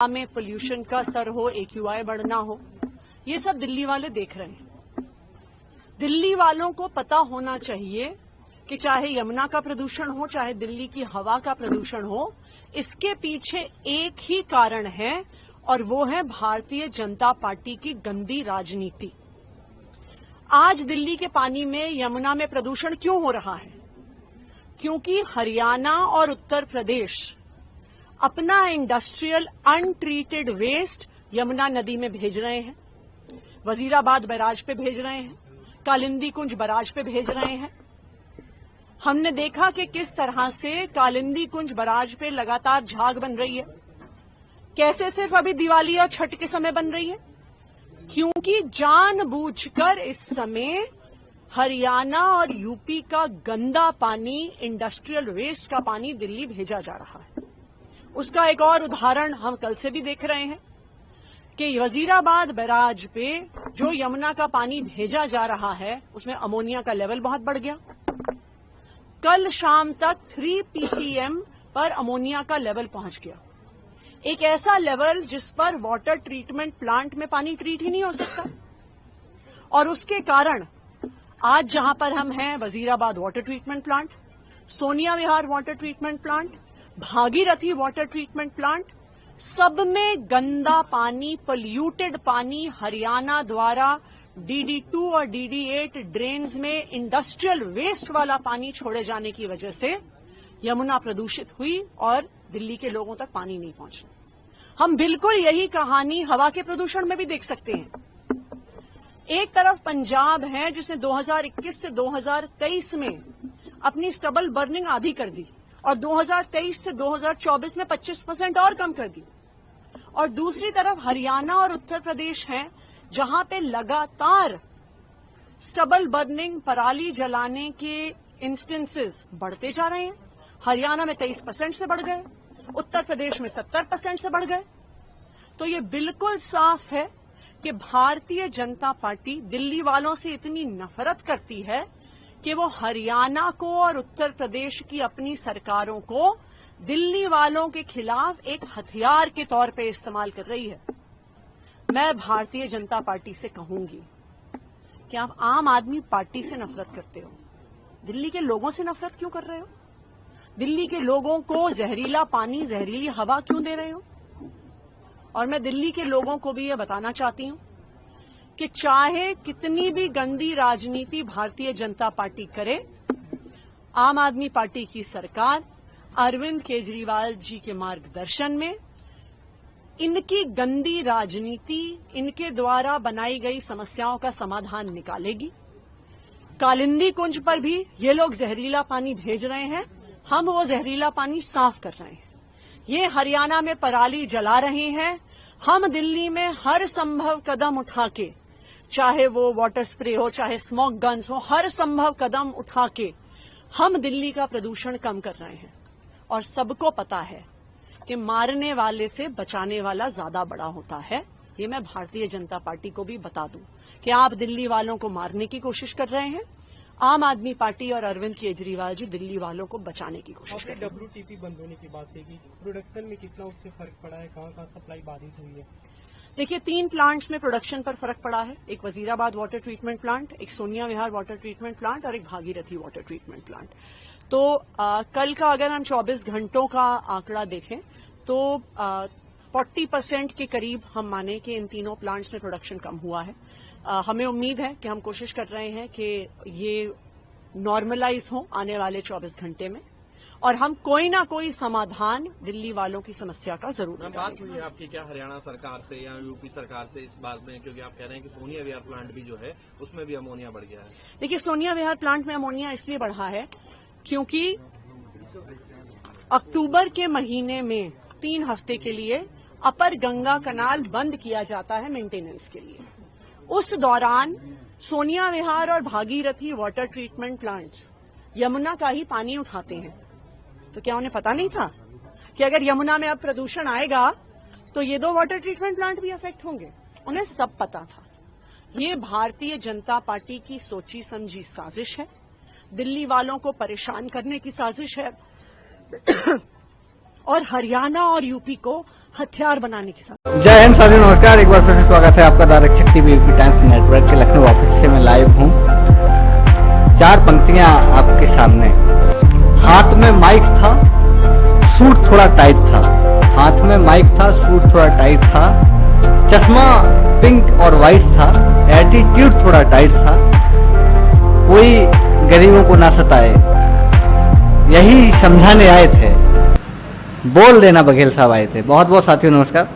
में पोल्यूशन का स्तर हो, AQI बढ़ना हो, ये सब दिल्ली वाले देख रहे हैं। दिल्ली वालों को पता होना चाहिए कि चाहे यमुना का प्रदूषण हो, चाहे दिल्ली की हवा का प्रदूषण हो, इसके पीछे एक ही कारण है और वो है भारतीय जनता पार्टी की गंदी राजनीति। आज दिल्ली के पानी में, यमुना में प्रदूषण क्यों हो रहा है? क्योंकि हरियाणा और उत्तर प्रदेश अपना इंडस्ट्रियल अनट्रीटेड वेस्ट यमुना नदी में भेज रहे हैं, वजीराबाद बैराज पे भेज रहे हैं, कालिंदी कुंज बैराज पे भेज रहे हैं। हमने देखा कि किस तरह से कालिंदी कुंज बैराज पे लगातार झाग बन रही है। कैसे सिर्फ अभी दिवाली और छठ के समय बन रही है? क्योंकि जानबूझकर इस समय हरियाणा और यूपी का गंदा पानी, इंडस्ट्रियल वेस्ट का पानी दिल्ली भेजा जा रहा है। उसका एक और उदाहरण हम कल से भी देख रहे हैं कि वजीराबाद बैराज पे जो यमुना का पानी भेजा जा रहा है, उसमें अमोनिया का लेवल बहुत बढ़ गया। कल शाम तक 3 ppm पर अमोनिया का लेवल पहुंच गया। एक ऐसा लेवल जिस पर वाटर ट्रीटमेंट प्लांट में पानी ट्रीट ही नहीं हो सकता। और उसके कारण आज जहां पर हम हैं, Wazirabad water treatment plant, Sonia Vihar water treatment plant, Bhagirathi water treatment plant, सब में गंदा पानी, पोल्यूटेड पानी हरियाणा द्वारा DD2 और DD8 ड्रेन्स में इंडस्ट्रियल वेस्ट वाला पानी छोड़े जाने की वजह से यमुना प्रदूषित हुई और दिल्ली के लोगों तक पानी नहीं पहुंचा। हम बिल्कुल यही कहानी हवा के प्रदूषण में भी देख सकते हैं। एक तरफ पंजाब है जिसने 2021 से 2023 में अपनी स्टबल बर्निंग आधी कर दी और 2023 से 2024 में 25% और कम कर दी। और दूसरी तरफ हरियाणा और उत्तर प्रदेश हैं जहां पे लगातार स्टबल बर्निंग, पराली जलाने के इंस्टेंसेस बढ़ते जा रहे हैं। हरियाणा में 23% से बढ़ गए, उत्तर प्रदेश में 70% से बढ़ गए। तो ये बिल्कुल साफ है कि भारतीय जनता पार्टी दिल्ली वालों से इतनी नफरत करती है कि वो हरियाणा को और उत्तर प्रदेश की अपनी सरकारों को दिल्ली वालों के खिलाफ एक हथियार के तौर पे इस्तेमाल कर रही है। मैं भारतीय जनता पार्टी से कहूंगी कि आप आम आदमी पार्टी से नफरत करते हो, दिल्ली के लोगों से नफरत क्यों कर रहे हो? दिल्ली के लोगों को जहरीला पानी, जहरीली हवा क्यों दे रहे हो? और मैं दिल्ली के लोगों को भी ये बताना चाहती हूं कि चाहे कितनी भी गंदी राजनीति भारतीय जनता पार्टी करे, आम आदमी पार्टी की सरकार अरविंद केजरीवाल जी के मार्गदर्शन में इनकी गंदी राजनीति, इनके द्वारा बनाई गई समस्याओं का समाधान निकालेगी। कालिंदी कुंज पर भी ये लोग जहरीला पानी भेज रहे हैं, हम वो जहरीला पानी साफ कर रहे हैं। ये हरियाणा में पराली जला रहे हैं, हम दिल्ली में हर संभव कदम उठा के, चाहे वो वाटर स्प्रे हो, चाहे स्मोक गन्स हो, हर संभव कदम उठा के हम दिल्ली का प्रदूषण कम कर रहे हैं। और सबको पता है कि मारने वाले से बचाने वाला ज्यादा बड़ा होता है। ये मैं भारतीय जनता पार्टी को भी बता दूं कि आप दिल्ली वालों को मारने की कोशिश कर रहे हैं, आम आदमी पार्टी और अरविंद केजरीवाल जी दिल्ली वालों को बचाने की कोशिश कर रहे हैं। WTP बंद होने की बात है कि प्रोडक्शन में कितना उससे फर्क पड़ा है, कहां सप्लाई बाधित हुई है? देखिए, 3 प्लांट्स में प्रोडक्शन पर फर्क पड़ा है। एक वजीराबाद वाटर ट्रीटमेंट प्लांट, एक Sonia Vihar water treatment plant और एक भागीरथी वाटर ट्रीटमेंट प्लांट। तो कल का अगर हम 24 घंटों का आंकड़ा देखें तो 40% के करीब हम माने कि इन तीनों प्लांट्स में प्रोडक्शन कम हुआ है। हमें उम्मीद है कि हम कोशिश कर रहे हैं कि ये नॉर्मलाइज हो आने वाले 24 घंटे में और हम कोई ना कोई समाधान दिल्ली वालों की समस्या का जरूर निकालेंगे। बात हुई है आपकी क्या हरियाणा सरकार से या यूपी सरकार से इस बात में, क्योंकि आप कह रहे हैं कि सोनिया विहार प्लांट भी जो है उसमें भी अमोनिया बढ़ गया है? देखिए, सोनिया विहार प्लांट में अमोनिया इसलिए बढ़ा है क्योंकि अक्टूबर के महीने में 3 हफ्ते के लिए अपर गंगा कनाल बंद किया जाता है मेंटेनेंस के लिए। उस दौरान सोनिया विहार और Bhagirathi water treatment plants Yamuna का ही पानी उठाते हैं। तो क्या उन्हें पता नहीं था कि अगर यमुना में अब प्रदूषण आएगा तो ये 2 वाटर ट्रीटमेंट प्लांट भी अफेक्ट होंगे? उन्हें सब पता था। ये भारतीय जनता पार्टी की सोची समझी साजिश है, दिल्ली वालों को परेशान करने की साजिश है और हरियाणा और यूपी को हथियार बनाने के साथ। जय हिंद साथियों, नमस्कार। एक बार फिर से स्वागत है आपका द रक्षक टीवी यूपी टाइम्स नेटवर्क के लखनऊ ऑफिस से मैं लाइव हूँ। 4 पंक्तियां आपके सामने। हाथ में माइक था, सूट थोड़ा टाइट था। हाथ में माइक था, सूट थोड़ा टाइट था। चश्मा पिंक और वाइट था। एटीट्यूड थोड़ा टाइट था। कोई गरीबों को ना सताए, यही समझाने आए थे। बोल देना बघेल साहब आए थे। बहुत बहुत साथियों नमस्कार।